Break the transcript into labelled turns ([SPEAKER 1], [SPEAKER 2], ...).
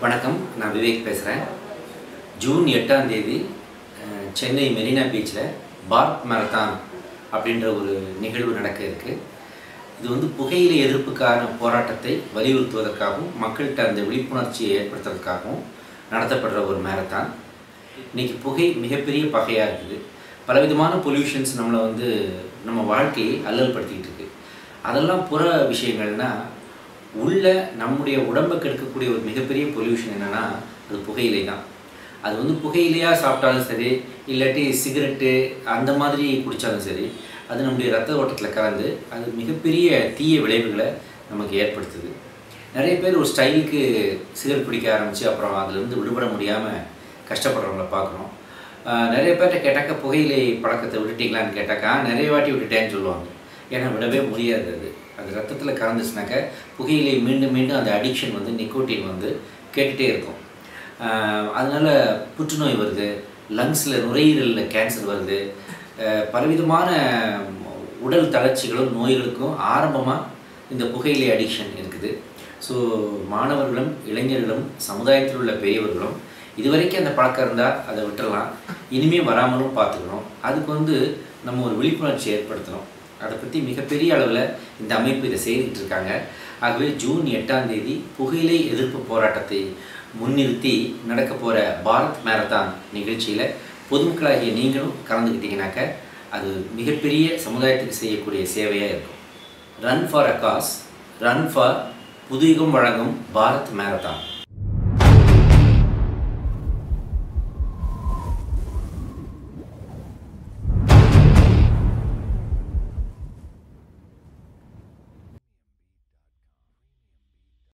[SPEAKER 1] வணக்கம், நான் விவேக் பேசுகிறேன். ஜூன் 8ஆம் தேதி சென்னை மெரினா பீச்சில் பாரத் மேரத்தான் அப்படின்ற ஒரு நிகழ்வு நடக்க இருக்குது. இது வந்து புகையிலை எதிர்ப்புக்கான போராட்டத்தை வலியுறுத்துவதற்காகவும் மக்கள்கிட்ட அந்த விழிப்புணர்ச்சியை ஏற்படுத்துறதுக்காகவும் நடத்தப்படுற ஒரு மேரத்தான். இன்றைக்கி புகை மிகப்பெரிய பகையாக இருக்குது. பலவிதமான பொல்யூஷன்ஸ் நம்மளை வந்து நம்ம வாழ்க்கையை அல்லல்படுத்திக்கிட்டு இருக்குது. அதெல்லாம் புற விஷயங்கள்னால் உள்ள நம்முடைய உடம்பை கெடுக்கக்கூடிய ஒரு மிகப்பெரிய பொல்யூஷன் என்னென்னா அது புகையிலை தான். அது வந்து புகையிலையாக சாப்பிட்டாலும் சரி, இல்லாட்டி சிகரெட்டு அந்த மாதிரி குடித்தாலும் சரி, அது நம்முடைய ரத்த ஓட்டத்தில் கலந்து அது மிகப்பெரிய தீய விளைவுகளை நமக்கு ஏற்படுத்துது. நிறைய பேர் ஒரு ஸ்டைலுக்கு சிகரெட் பிடிக்க ஆரம்பித்து அப்புறம் அதிலிருந்து விடுபட முடியாமல் கஷ்டப்படுறவங்கள பார்க்குறோம். நிறைய பேர்கிட்ட கேட்டாக்கா புகையிலை பழக்கத்தை விட்டுட்டிங்களான்னு கேட்டாக்கா நிறைய வாட்டி விட்டுட்டேன்னு சொல்லுவாங்க. ஏன்னா விடவே முடியாது. அது ரத்தத்தில் கலந்துச்சுனாக்கா புகையிலை மீண்டும் மீண்டும் அந்த அடிக்ஷன் வந்து நிக்கோட்டின் வந்து கேட்டுகிட்டே இருக்கும். அதனால் புற்றுநோய் வருது, லங்ஸில் நுரையீரலில் கேன்சர் வருது, பலவிதமான உடல் தளர்ச்சிகளும் நோய்களுக்கும் ஆரம்பமாக இந்த புகையிலை அடிக்ஷன் இருக்குது. ஸோ மாணவர்களும் இளைஞர்களும் சமுதாயத்தில் உள்ள பெரியவர்களும் இதுவரைக்கும் அந்த பழக்கம் இருந்தால் அதை விட்டுடலாம், இனிமேல் வராமலும் பார்த்துக்கணும். அதுக்கு வந்து நம்ம ஒரு விழிப்புணர்ச்சி ஏற்படுத்தணும். அதை பற்றி மிகப்பெரிய அளவில் இந்த அமைப்பு இதை செய்துக்கிட்டு இருக்காங்க. ஆகவே ஜூன் 8ஆம் தேதி புகையிலை எதிர்ப்பு போராட்டத்தை முன்னிறுத்தி நடக்க போகிற பாரத் மேரத்தான் நிகழ்ச்சியில் பொதுமக்களாகிய நீங்களும் கலந்துக்கிட்டீங்கன்னாக்க அது மிகப்பெரிய சமுதாயத்துக்கு செய்யக்கூடிய சேவையாக இருக்கும். Run for a cause, run for Puthuyugam வழங்கும் பாரத் மேரத்தான்.